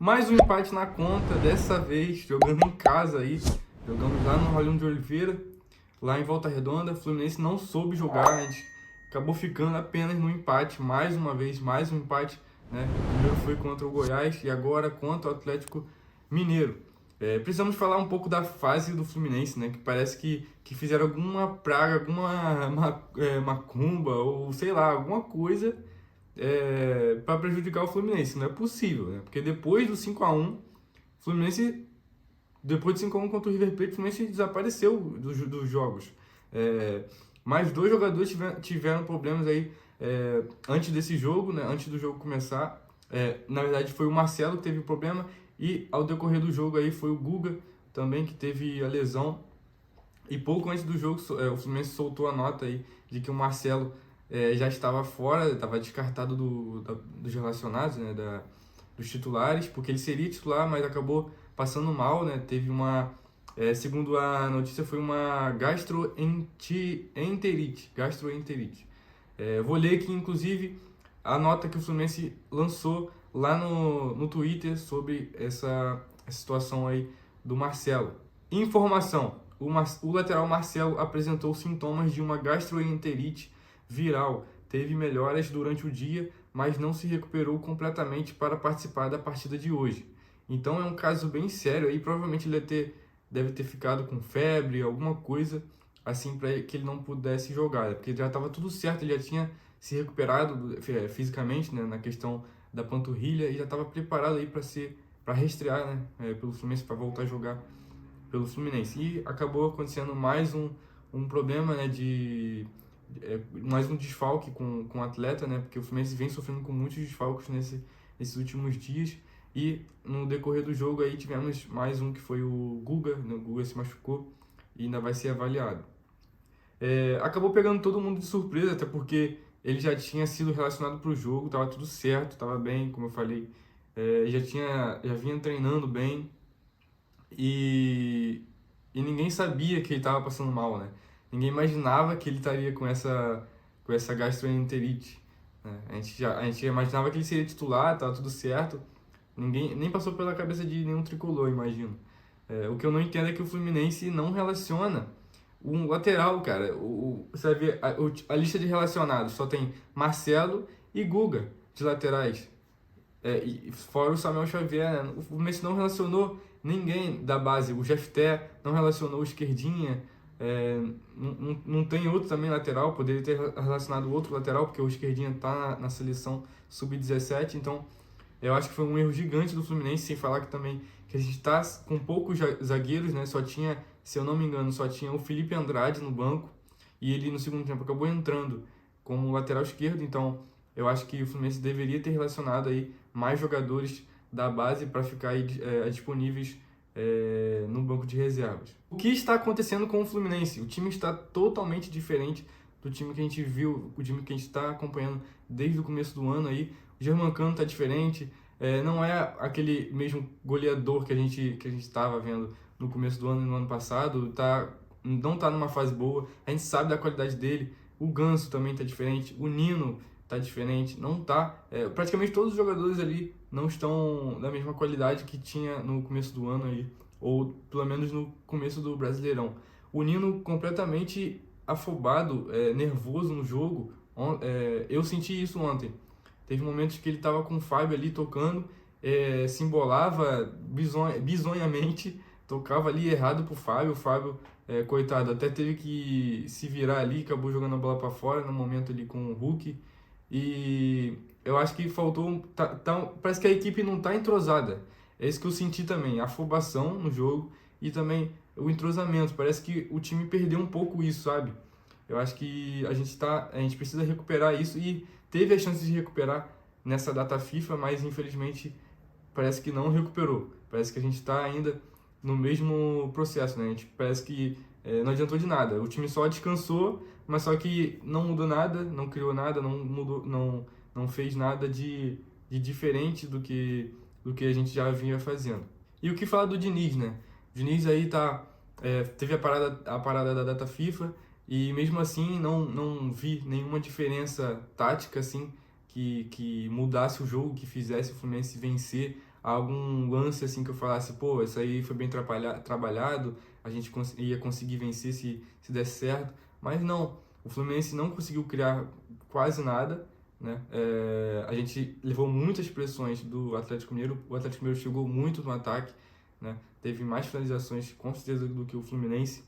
Mais um empate na conta, dessa vez jogando em casa aí. Jogamos lá no Rolão de Oliveira, lá em Volta Redonda. O Fluminense não soube jogar, a gente acabou ficando apenas no empate, mais uma vez, mais um empate, né? O primeiro foi contra o Goiás e agora contra o Atlético Mineiro. Precisamos falar um pouco da fase do Fluminense, né? Que parece que fizeram alguma praga, macumba ou sei lá, alguma coisa para prejudicar o Fluminense. Não é possível, né? Porque depois do 5-1, Fluminense, depois do 5-1 contra o River Plate, o Fluminense desapareceu dos jogos. É, mais dois jogadores tiveram problemas aí antes desse jogo, né? Antes do jogo começar. Na verdade, foi o Marcelo que teve o problema e ao decorrer do jogo aí foi o Guga também que teve a lesão. E pouco antes do jogo, o Fluminense soltou a nota aí de que o Marcelo já estava fora, estava descartado dos relacionados, né, dos titulares, porque ele seria titular, mas acabou passando mal, né? Teve segundo a notícia, foi uma gastroenterite. Vou ler aqui, inclusive, a nota que o Fluminense lançou lá no Twitter sobre essa situação aí do Marcelo. Informação: o lateral Marcelo apresentou sintomas de uma gastroenterite viral. Teve melhoras durante o dia, mas não se recuperou completamente para participar da partida de hoje. Então é um caso bem sério aí, provavelmente ele deve ter ficado com febre, alguma coisa assim para que ele não pudesse jogar, porque já estava tudo certo, ele já tinha se recuperado fisicamente, né, na questão da panturrilha e já estava preparado aí para reestrear, né, pelo Fluminense, para voltar a jogar pelo Fluminense. E acabou acontecendo mais um problema, né, mais um desfalque com o atleta, né, porque o Fluminense vem sofrendo com muitos desfalques nesses últimos dias. E no decorrer do jogo aí tivemos mais um que foi o Guga, né, o Guga se machucou e ainda vai ser avaliado. Acabou pegando todo mundo de surpresa, até porque ele já tinha sido relacionado para o jogo, estava tudo certo, estava bem, como eu falei, já vinha treinando bem, e, e ninguém sabia que ele estava passando mal, né? Ninguém imaginava que ele estaria com essa gastroenterite, né? A gente imaginava que ele seria titular, estava tudo certo. Ninguém nem passou pela cabeça de nenhum tricolor, imagino. O que eu não entendo é que o Fluminense não relaciona um lateral, cara. Você vai ver a lista de relacionados só tem Marcelo e Guga de laterais. E fora o Samuel Xavier, né? O Messi não relacionou ninguém da base. O Jefté não relacionou o Esquerdinha. Não tem outro também lateral. Poderia ter relacionado outro lateral, porque o Esquerdinha está na seleção sub-17. Então, eu acho que foi um erro gigante do Fluminense, sem falar que a gente está com poucos zagueiros, né? Só tinha, se eu não me engano, só tinha o Felipe Andrade no banco. E ele, no segundo tempo, acabou entrando como lateral esquerdo. Então, eu acho que o Fluminense deveria ter relacionado aí mais jogadores da base para ficar aí, disponíveis no banco de reservas. O que está acontecendo com o Fluminense? O time está totalmente diferente do time que a gente viu, o time que a gente está acompanhando desde o começo do ano aí. O Germancano está diferente, não é aquele mesmo goleador que a gente estava vendo no começo do ano e no ano passado, não está numa fase boa, a gente sabe da qualidade dele. O Ganso também está diferente, o Nino tá diferente, não tá. Praticamente todos os jogadores ali não estão da mesma qualidade que tinha no começo do ano aí, ou pelo menos no começo do Brasileirão. O Nino completamente afobado, nervoso no jogo. Eu senti isso ontem. Teve momentos que ele tava com o Fábio ali tocando, se embolava bizonhamente, tocava ali errado pro Fábio. O Fábio, coitado, até teve que se virar ali, acabou jogando a bola para fora no momento ali com o Hulk. E eu acho que faltou. Parece que a equipe não tá entrosada. É isso que eu senti também. Afobação no jogo e também o entrosamento. Parece que o time perdeu um pouco isso, sabe? Eu acho que a gente precisa recuperar isso e teve a chance de recuperar nessa data FIFA, mas infelizmente parece que não recuperou. Parece que a gente está ainda no mesmo processo, né? A gente parece que não adiantou de nada. O time só descansou, mas só que não mudou nada, não criou nada, não mudou, não fez nada de diferente do que a gente já vinha fazendo. E o que falar do Diniz, né? O Diniz aí teve a parada da data FIFA e mesmo assim não vi nenhuma diferença tática assim que mudasse o jogo, que fizesse o Fluminense vencer algum lance assim que eu falasse, pô, isso aí foi bem trabalhado, a gente ia conseguir vencer se desse certo. Mas não, o Fluminense não conseguiu criar quase nada, né? A gente levou muitas pressões do Atlético Mineiro, o Atlético Mineiro chegou muito no ataque, né? Teve mais finalizações com certeza do que o Fluminense.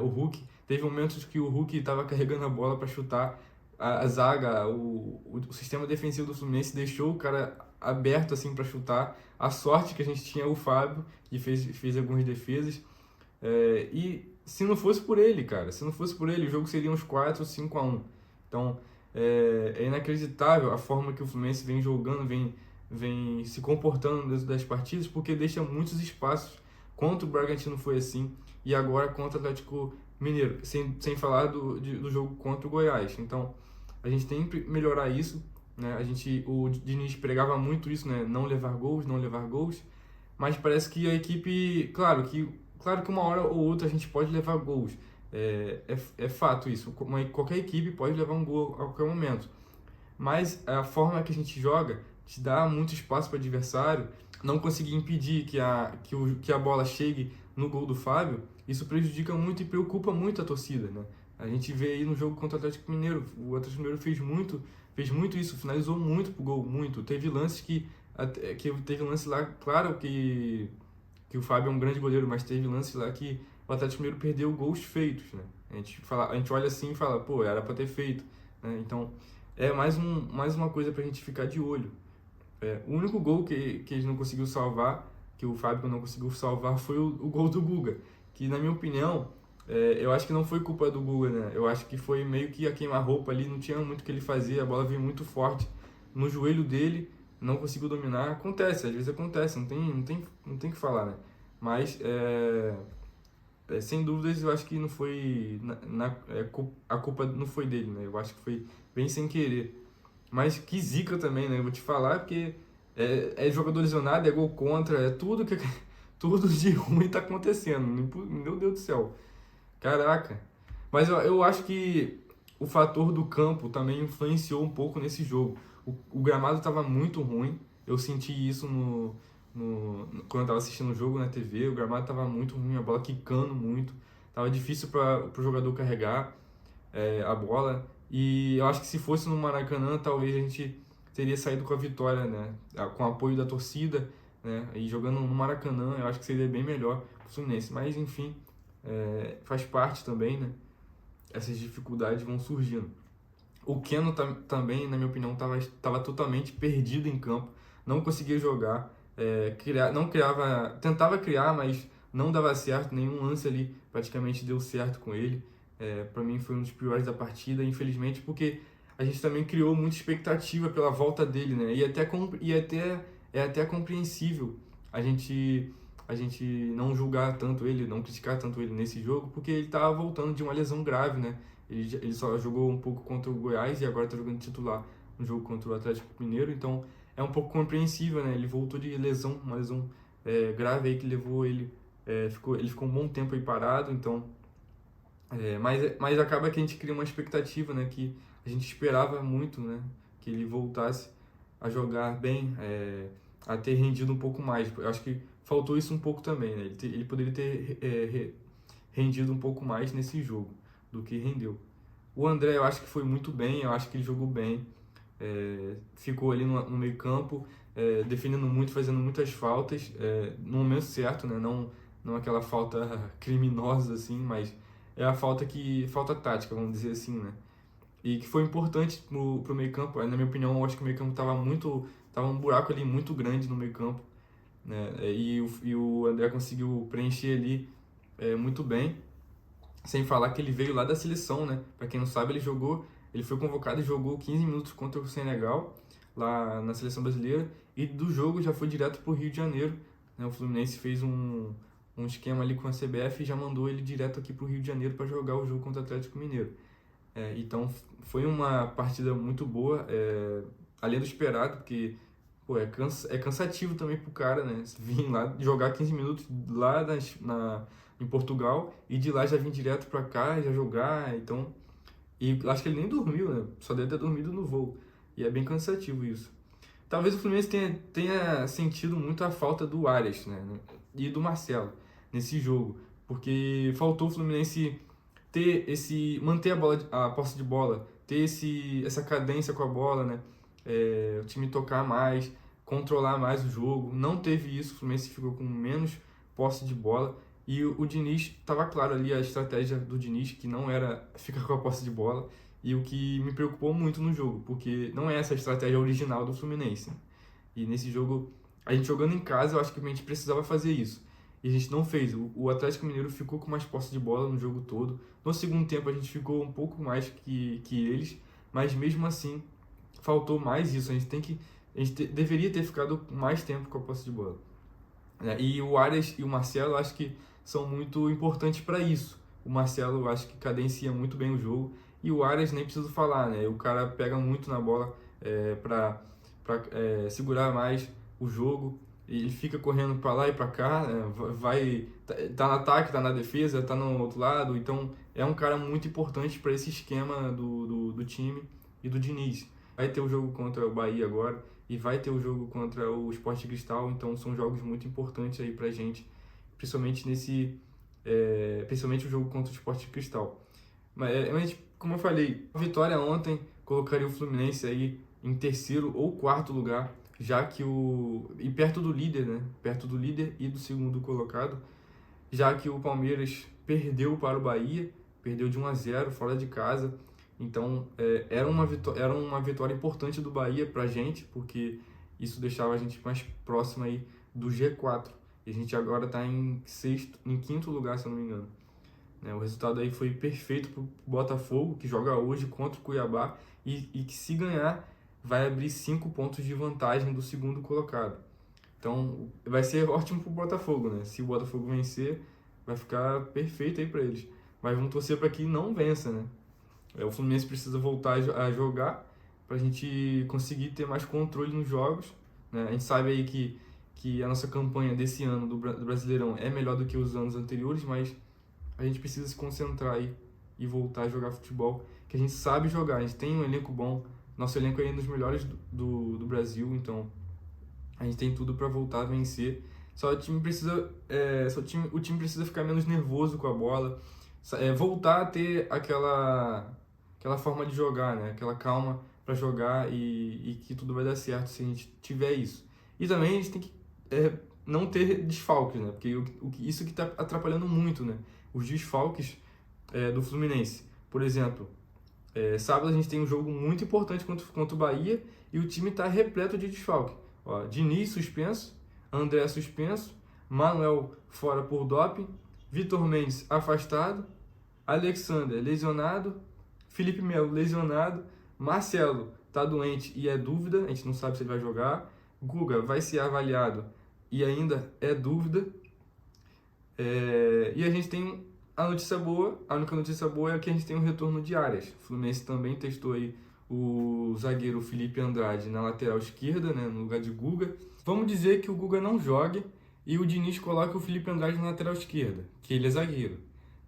O Hulk, teve momentos que o Hulk estava carregando a bola para chutar, a zaga, o sistema defensivo do Fluminense deixou o cara aberto assim para chutar. A sorte que a gente tinha o Fábio, que fez algumas defesas. E se não fosse por ele, cara, se não fosse por ele, o jogo seria uns 4-5-1. Então, é inacreditável a forma que o Fluminense vem jogando, vem se comportando dentro das partidas, porque deixa muitos espaços. Contra o Bragantino foi assim, e agora contra o Atlético Mineiro, sem falar do jogo contra o Goiás. Então, a gente tem que melhorar isso, né? O Diniz pregava muito isso, né? Não levar gols, não levar gols, mas parece que a equipe, claro que uma hora ou outra a gente pode levar gols. É fato isso. Qualquer equipe pode levar um gol a qualquer momento. Mas a forma que a gente joga te dá muito espaço para o adversário. Não conseguir impedir que a bola chegue no gol do Fábio, isso prejudica muito e preocupa muito a torcida, né? A gente vê aí no jogo contra o Atlético Mineiro, o Atlético Mineiro fez muito isso, finalizou muito pro gol, muito. Teve lances que teve lance lá, claro que o Fábio é um grande goleiro, mas teve lance lá que o Atlético Mineiro perdeu gols feitos, né? A gente olha assim e fala, pô, era para ter feito, né? Então, é mais uma coisa pra gente ficar de olho. O único gol que eles não conseguiu salvar, que o Fábio não conseguiu salvar, foi o gol do Guga, que na minha opinião, eu acho que não foi culpa do Guga, né? Eu acho que foi meio que a queima-roupa ali, não tinha muito o que ele fazer, a bola veio muito forte no joelho dele, não conseguiu dominar. Acontece, às vezes acontece, não tem o que falar, né? Mas, sem dúvidas, eu acho que não foi, a culpa não foi dele, né? Eu acho que foi bem sem querer. Mas que zica também, né? Eu vou te falar, porque é jogador lesionado, é gol contra, é tudo tudo de ruim tá acontecendo. Meu Deus do céu. Caraca. Mas eu acho que o fator do campo também influenciou um pouco nesse jogo. O gramado estava muito ruim. Eu senti isso quando eu estava assistindo o jogo na TV. O gramado estava muito ruim, a bola quicando muito. Tava difícil para o jogador carregar a bola. E eu acho que se fosse no Maracanã, talvez a gente teria saído com a vitória, né? Com o apoio da torcida, né? E jogando no Maracanã, eu acho que seria bem melhor pro Fluminense. Mas, enfim, faz parte também, né? Essas dificuldades vão surgindo. O Keno também, na minha opinião, tava totalmente perdido em campo. Não conseguia jogar. Não criava... Tentava criar, mas não dava certo. Nenhum lance ali praticamente deu certo com ele. Para mim foi um dos piores da partida, infelizmente, porque a gente também criou muita expectativa pela volta dele, né? É até compreensível a gente não julgar tanto ele, não criticar tanto ele nesse jogo, porque ele estava voltando de uma lesão grave, né? Ele só jogou um pouco contra o Goiás e agora está jogando titular no jogo contra o Atlético Mineiro, então é um pouco compreensível, né? Ele voltou de lesão, uma lesão grave aí que levou ele, ele ficou um bom tempo aí parado, então mas acaba que a gente cria uma expectativa, né? Que a gente esperava muito, né? Que ele voltasse a jogar bem, a ter rendido um pouco mais. Eu acho que faltou isso um pouco também, né? Ele poderia ter rendido um pouco mais nesse jogo do que rendeu. O André eu acho que foi muito bem, eu acho que ele jogou bem, ficou ali no meio campo, defendendo muito, fazendo muitas faltas, no momento certo, né? Não aquela falta criminosa assim, mas é a falta tática, vamos dizer assim, né? E que foi importante pro meio campo. Na minha opinião, eu acho que o meio campo tava um buraco ali muito grande no meio campo, né? E o André conseguiu preencher ali muito bem, sem falar que ele veio lá da seleção, né? Para quem não sabe, ele foi convocado e jogou 15 minutos contra o Senegal, lá na seleção brasileira, e do jogo já foi direto pro Rio de Janeiro, né? O Fluminense fez um esquema ali com a CBF e já mandou ele direto aqui pro Rio de Janeiro para jogar o jogo contra o Atlético Mineiro. Então foi uma partida muito boa, além do esperado, porque pô, é cansativo também pro cara, né? Vir lá jogar 15 minutos lá em Portugal e de lá já vir direto pra cá, já jogar, então... E acho que ele nem dormiu, né? Só deve ter dormido no voo. E é bem cansativo isso. talvez o Fluminense tenha sentido muito a falta do Arias, né? E do Marcelo nesse jogo, porque faltou o Fluminense manter a posse de bola, ter essa cadência com a bola, né? O time tocar mais, controlar mais o jogo. Não teve isso, o Fluminense ficou com menos posse de bola. E o Diniz, estava claro ali a estratégia do Diniz, que não era ficar com a posse de bola. E o que me preocupou muito no jogo, porque não é essa a estratégia original do Fluminense. E nesse jogo, a gente jogando em casa, eu acho que a gente precisava fazer isso. E a gente não fez. O Atlético Mineiro ficou com mais posse de bola no jogo todo. No segundo tempo, a gente ficou um pouco mais que eles, mas mesmo assim, faltou mais isso. Deveria ter ficado mais tempo com a posse de bola, né? E o Arias e o Marcelo, eu acho que são muito importantes para isso. O Marcelo, eu acho que cadencia muito bem o jogo. E o Arias, nem preciso falar, né? O cara pega muito na bola para segurar mais o jogo. Ele fica correndo para lá e para cá, né? Tá no ataque, tá na defesa, tá no outro lado. Então, é um cara muito importante para esse esquema do time e do Diniz. Vai ter o jogo contra o Bahia agora e vai ter o jogo contra o Sport Cristal. Então, são jogos muito importantes aí pra gente, principalmente principalmente o jogo contra o Sport Cristal. Mas, como eu falei, a vitória ontem colocaria o Fluminense aí em terceiro ou quarto lugar, já que e perto do líder, né? Perto do líder e do segundo colocado, já que o Palmeiras perdeu para o Bahia, perdeu de 1-0 fora de casa. Então, era uma vitória importante do Bahia pra gente, porque isso deixava a gente mais próximo aí do G4. E a gente agora está em quinto lugar, se eu não me engano. O resultado aí foi perfeito para o Botafogo, que joga hoje contra o Cuiabá, e que se ganhar, vai abrir 5 pontos de vantagem do segundo colocado. Então, vai ser ótimo para o Botafogo, né? Se o Botafogo vencer, vai ficar perfeito aí para eles. Mas vamos torcer para que não vença, né? O Fluminense precisa voltar a jogar para a gente conseguir ter mais controle nos jogos, né? A gente sabe aí que a nossa campanha desse ano do Brasileirão é melhor do que os anos anteriores, mas a gente precisa se concentrar aí e voltar a jogar futebol, que a gente sabe jogar, a gente tem um elenco bom, nosso elenco é um dos melhores do Brasil, então a gente tem tudo para voltar a vencer. Só o time precisa ficar menos nervoso com a bola, voltar a ter aquela forma de jogar, né? Aquela calma para jogar e que tudo vai dar certo se a gente tiver isso. E também a gente tem que não ter desfalques, né? Porque isso que está atrapalhando muito, né? Os desfalques do Fluminense. Por exemplo, sábado a gente tem um jogo muito importante contra o Bahia e o time está repleto de desfalque. Ó, Diniz suspenso, André suspenso, Manuel fora por doping, Vitor Mendes afastado, Alexander lesionado, Felipe Melo lesionado, Marcelo tá doente e é dúvida, a gente não sabe se ele vai jogar, Guga vai ser avaliado e ainda é dúvida. E a gente tem a única notícia boa é que a gente tem um retorno de Arias. O Fluminense também testou aí o zagueiro Felipe Andrade na lateral esquerda, né, no lugar de Guga. Vamos dizer que o Guga não jogue e o Diniz coloca o Felipe Andrade na lateral esquerda, que ele é zagueiro,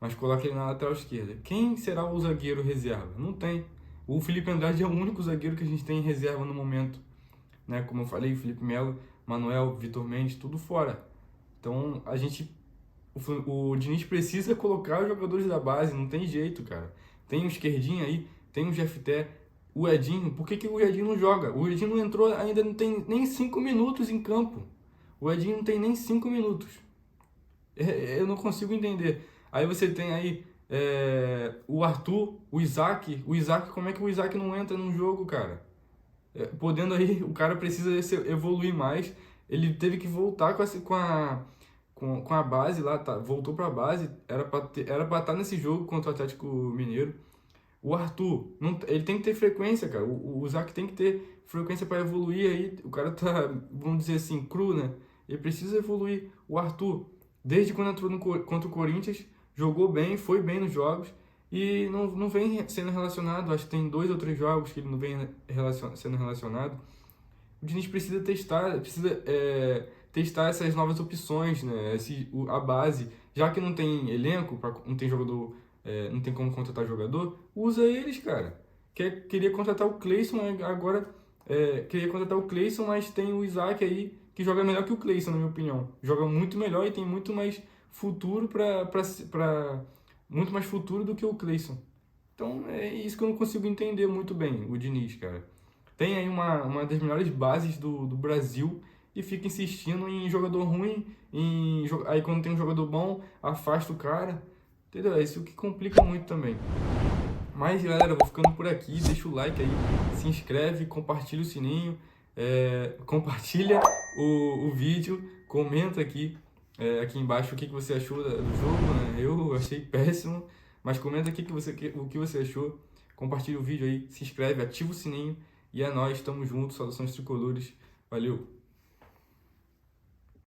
mas coloca ele na lateral esquerda. Quem será o zagueiro reserva? Não tem. O Felipe Andrade é o único zagueiro que a gente tem em reserva no momento, né? Como eu falei, Felipe Melo, Manuel, Vitor Mendes, tudo fora. Então o Diniz precisa colocar os jogadores da base, não tem jeito, cara. Tem o esquerdinho aí, tem o Jefté, o Edinho. Por que o Edinho não joga? O Edinho não entrou, ainda não tem nem 5 minutos em campo. O Edinho não tem nem 5 minutos. Eu não consigo entender. Aí você tem aí o Arthur, o Isaac. O Isaac, como é que o Isaac não entra num jogo, cara? Podendo aí, o cara precisa evoluir mais. Ele teve que voltar com a base lá, tá? Voltou para a base, era para estar nesse jogo contra o Atlético Mineiro. O Arthur, ele tem que ter frequência, cara. O Isaac tem que ter frequência para evoluir aí. O cara tá, vamos dizer assim, cru, né? Ele precisa evoluir. O Arthur, desde quando entrou contra o Corinthians, jogou bem, foi bem nos jogos e não vem sendo relacionado. Acho que tem 2 ou 3 jogos que ele não vem sendo relacionado. O Diniz precisa testar essas novas opções, né? A base, já que não tem elenco, não tem jogador, não tem como contratar jogador, usa eles, cara. Queria contratar o Cleison, agora queria contratar o Cleison, mas tem o Isaac aí que joga melhor que o Cleison, na minha opinião. Joga muito melhor e tem muito mais futuro muito mais futuro do que o Cleison. Então é isso que eu não consigo entender muito bem, o Diniz, cara. Tem aí uma das melhores bases do Brasil e fica insistindo em jogador ruim, aí quando tem um jogador bom, afasta o cara. Entendeu? É isso que complica muito também. Mas galera, eu vou ficando por aqui, deixa o like aí, se inscreve, compartilha o sininho, compartilha o vídeo, comenta aqui embaixo o que você achou do jogo, né? Eu achei péssimo, mas comenta aqui o que você achou, compartilha o vídeo aí, se inscreve, ativa o sininho e é nóis, tamo junto, saudações tricolores, valeu!